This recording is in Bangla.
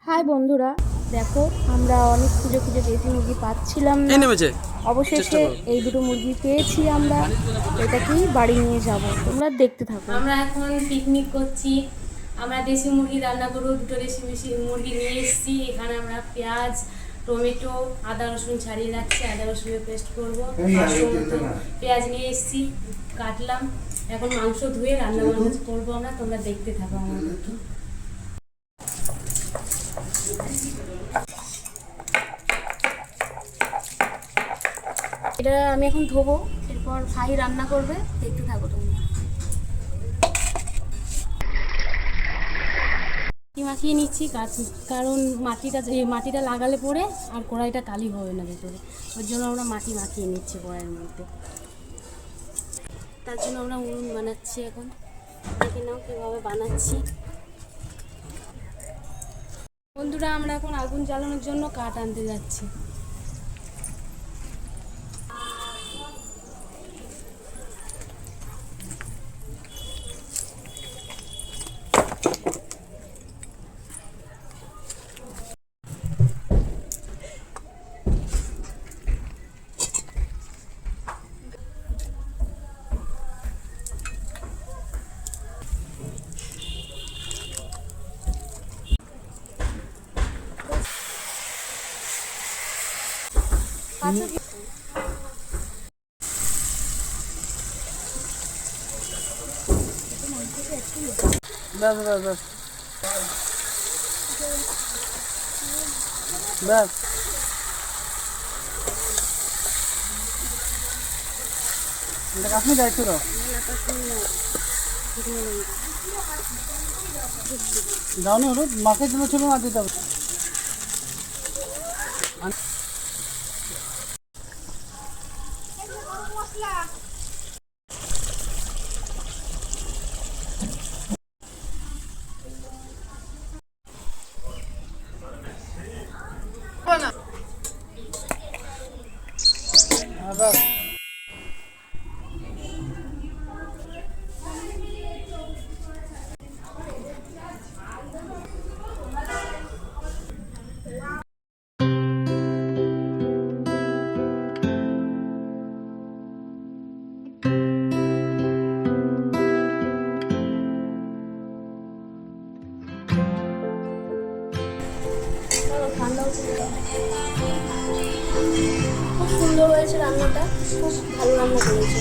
হাই বন্ধুরা, দেখো আমরা অনেক খুঁজে খুঁজে দেশি মুরগি পাচ্ছিলাম না। অবশেষে এই দুটো মুরগি পেয়েছি আমরা। এটাকেই বাড়ি নিয়ে যাব, তোমরা দেখতে থাকো। আমরা এখন পিকনিক করছি। আমরা দেশি মুরগি রান্না করবো। দুটো দেশি মুরগি নিয়ে এসেছি। এখানে আমরা পেঁয়াজ, টমেটো, আদা রসুন ছাড়িয়ে রাখছি। আদা রসুনের পেস্ট করবো। পেঁয়াজ নিয়ে এসেছি, কাটলাম। এখন মাংস ধুয়ে রান্না বান্না করবো আমরা। তোমরা দেখতে থাকো আমাদেরকে। এটা আমি এখন ধোবো, এরপর ভাই রান্না করবে, দেখতে থাকো তোমরা। মাখিয়ে নিচ্ছি কারণ মাটিটা লাগালে পরে আর কড়াইটা কালি হবে না ভেতরে। ওর জন্য আমরা মাটি মাখিয়ে নিচ্ছি কড়াইয়ের মধ্যে। তার জন্য আমরা উনুন বানাচ্ছি এখন। দেখে নাও কীভাবে বানাচ্ছি। বন্ধুরা, আমরা এখন আগুন জ্বালানোর জন্য কাঠ আনতে যাচ্ছি। আপনি দায়িত্ব দাওনি হলুদ মাখের জন্য ছিল না দিতে হবে। খুব সুন্দর হয়েছে রান্নাটা, খুব ভালো রান্না করেছে।